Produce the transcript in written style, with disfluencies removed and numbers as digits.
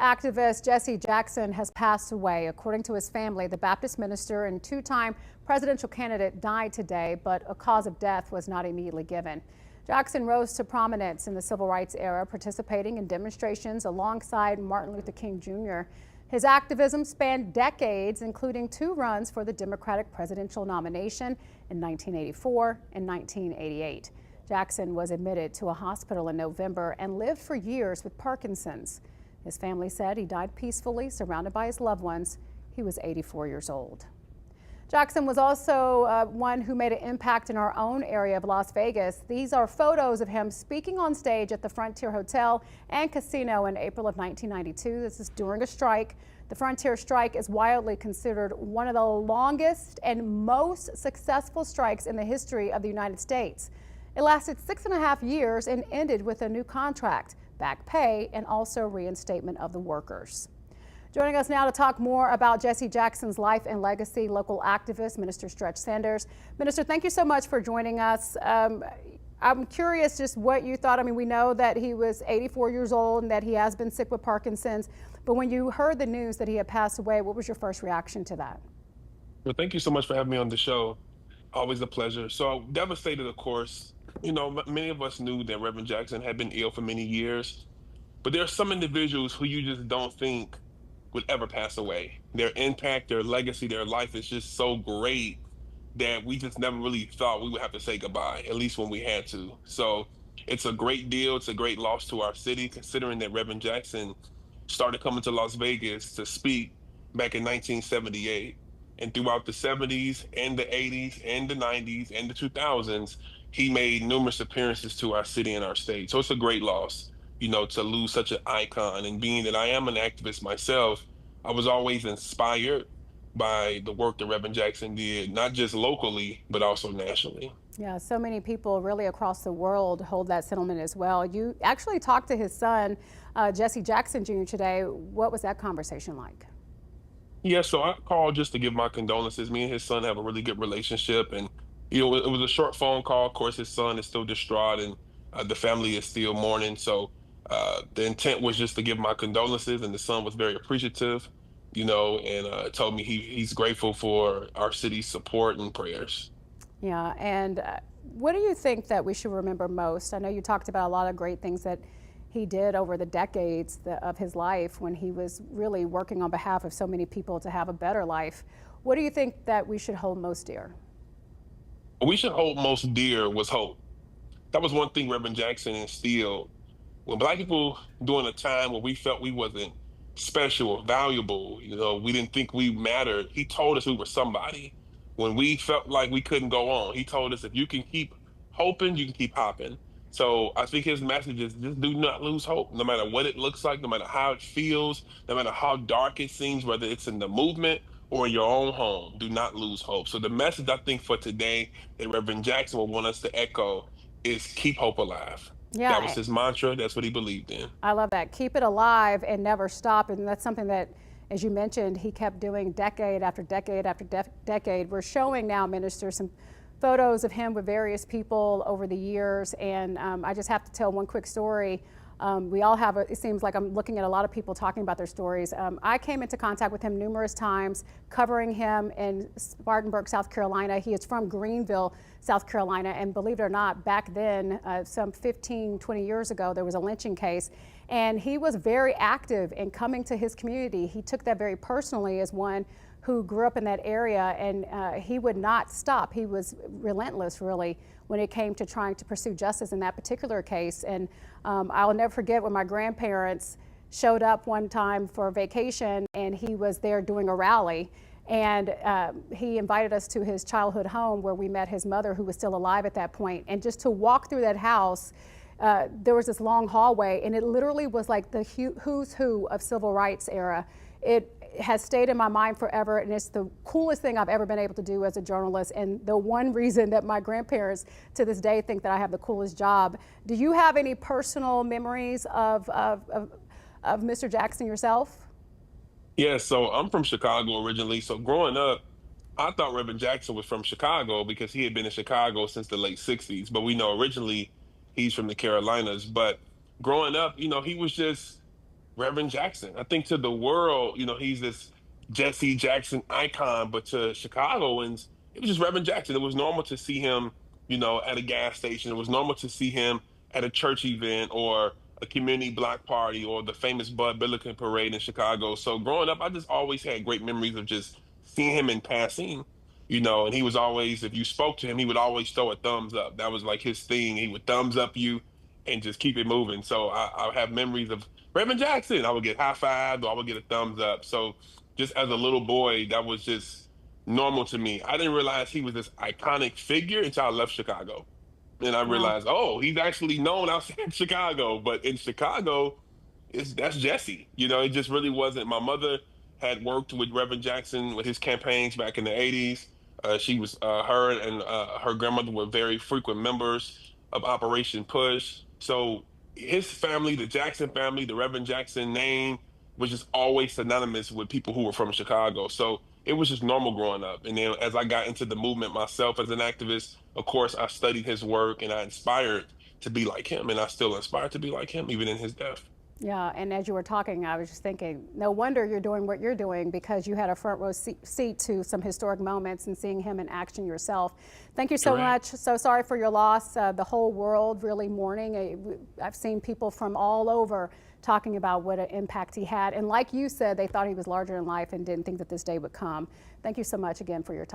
Activist Jesse Jackson has passed away. According to his family, the Baptist minister and two-time presidential candidate died today, but a cause of death was not immediately given. Jackson rose to prominence in the civil rights era, participating in demonstrations alongside Martin Luther King Jr. His activism spanned decades, including 2 runs for the Democratic presidential nomination in 1984 and 1988. Jackson was admitted to a hospital in November and lived for years with Parkinson's. His family said he died peacefully, surrounded by his loved ones. He was 84 years old. Jackson was also one who made an impact in our own area of Las Vegas. These are photos of him speaking on stage at the Frontier Hotel and Casino in April of 1992. This is during a strike. The Frontier strike is widely considered one of the longest and most successful strikes in the history of the United States. It lasted 6.5 years and ended with a new contract, back pay, and also reinstatement of the workers. Joining us now to talk more about Jesse Jackson's life and legacy, local activist Minister Stretch Sanders. Minister, thank you so much for joining us. I'm curious just what you thought. I mean, we know that he was 84 years old and that he has been sick with Parkinson's, but when you heard the news that he had passed away, what was your first reaction to that? Well, thank you so much for having me on the show. Always a pleasure. So devastated, of course. Many of us knew that Reverend Jackson had been ill for many years, but there are some individuals who you just don't think would ever pass away. Their impact, their legacy, their life is just so great that we just never really thought we would have to say goodbye, at least when we had to. So it's a great deal. It's a great loss to our city, considering that Reverend Jackson started coming to Las Vegas to speak back in 1978. And throughout the 70s and the 80s and the 90s and the 2000s, he made numerous appearances to our city and our state. So it's a great loss, to lose such an icon. And being that I am an activist myself, I was always inspired by the work that Reverend Jackson did, not just locally, but also nationally. Yeah, so many people really across the world hold that sentiment as well. You actually talked to his son, Jesse Jackson Jr. today. What was that conversation like? Yeah, so I called just to give my condolences. Me and his son have a really good relationship, and it was a short phone call. Of course, his son is still distraught, and the family is still mourning. So the intent was just to give my condolences, and the son was very appreciative, and told me he's grateful for our city's support and prayers. Yeah, and what do you think that we should remember most? I know you talked about a lot of great things that he did over the decades of his life when he was really working on behalf of so many people to have a better life. What do you think that we should hold most dear? What we should hold most dear was hope. That was one thing Reverend Jackson instilled. When Black people, during a time where we felt we wasn't special or valuable, we didn't think we mattered, he told us we were somebody. When we felt like we couldn't go on, he told us if you can keep hoping, you can keep hopping. So I think his message is just do not lose hope, no matter what it looks like, no matter how it feels, no matter how dark it seems, whether it's in the movement or in your own home, do not lose hope. So the message I think for today that Reverend Jackson will want us to echo is keep hope alive. That was Yeah, his mantra. That's what he believed in. I love that. Keep it alive and never stop. And that's something that, as you mentioned, he kept doing decade after decade after decade. We're showing now, Minister, some photos of him with various people over the years. And I just have to tell one quick story. We all have, it seems like I'm looking at a lot of people talking about their stories. I came into contact with him numerous times, covering him in Spartanburg, South Carolina. He is from Greenville, South Carolina. And believe it or not, back then, some 15, 20 years ago, there was a lynching case. And he was very active in coming to his community. He took that very personally as one who grew up in that area, and he would not stop. He was relentless, really, when it came to trying to pursue justice in that particular case. And I'll never forget when my grandparents showed up one time for a vacation, and he was there doing a rally. And he invited us to his childhood home where we met his mother, who was still alive at that point. And just to walk through that house, there was this long hallway, and it literally was like the who's who of civil rights era. It has stayed in my mind forever, and it's the coolest thing I've ever been able to do as a journalist, and the one reason that my grandparents to this day think that I have the coolest job. Do you have any personal memories of Mr. Jackson yourself? Yeah, so I'm from Chicago originally. So growing up, I thought Reverend Jackson was from Chicago because he had been in Chicago since the late 60s. But we know originally he's from the Carolinas. But growing up, he was just Reverend Jackson. I think to the world, he's this Jesse Jackson icon, but to Chicagoans, it was just Reverend Jackson. It was normal to see him, at a gas station. It was normal to see him at a church event or a community block party or the famous Bud Billiken parade in Chicago. So growing up, I just always had great memories of just seeing him in passing, and he was always, if you spoke to him, he would always throw a thumbs up. That was like his thing. He would thumbs up you and just keep it moving. So I have memories of Reverend Jackson. I would get high fived or I would get a thumbs up. So just as a little boy, that was just normal to me. I didn't realize he was this iconic figure until I left Chicago. And I Wow. realized, oh, he's actually known outside Chicago. But in Chicago, that's Jesse. It just really wasn't. My mother had worked with Reverend Jackson with his campaigns back in the 80s. She was her and her grandmother were very frequent members of Operation Push. So his family, the Jackson family, the Reverend Jackson name was just always synonymous with people who were from Chicago. So it was just normal growing up. And then as I got into the movement myself as an activist, of course, I studied his work and I inspired to be like him. And I still inspired to be like him, even in his death. Yeah, and as you were talking, I was just thinking, no wonder you're doing what you're doing because you had a front row seat to some historic moments and seeing him in action yourself. Thank you so much. Correct. So sorry for your loss. The whole world really mourning. I've seen people from all over talking about what an impact he had. And like you said, they thought he was larger than life and didn't think that this day would come. Thank you so much again for your time.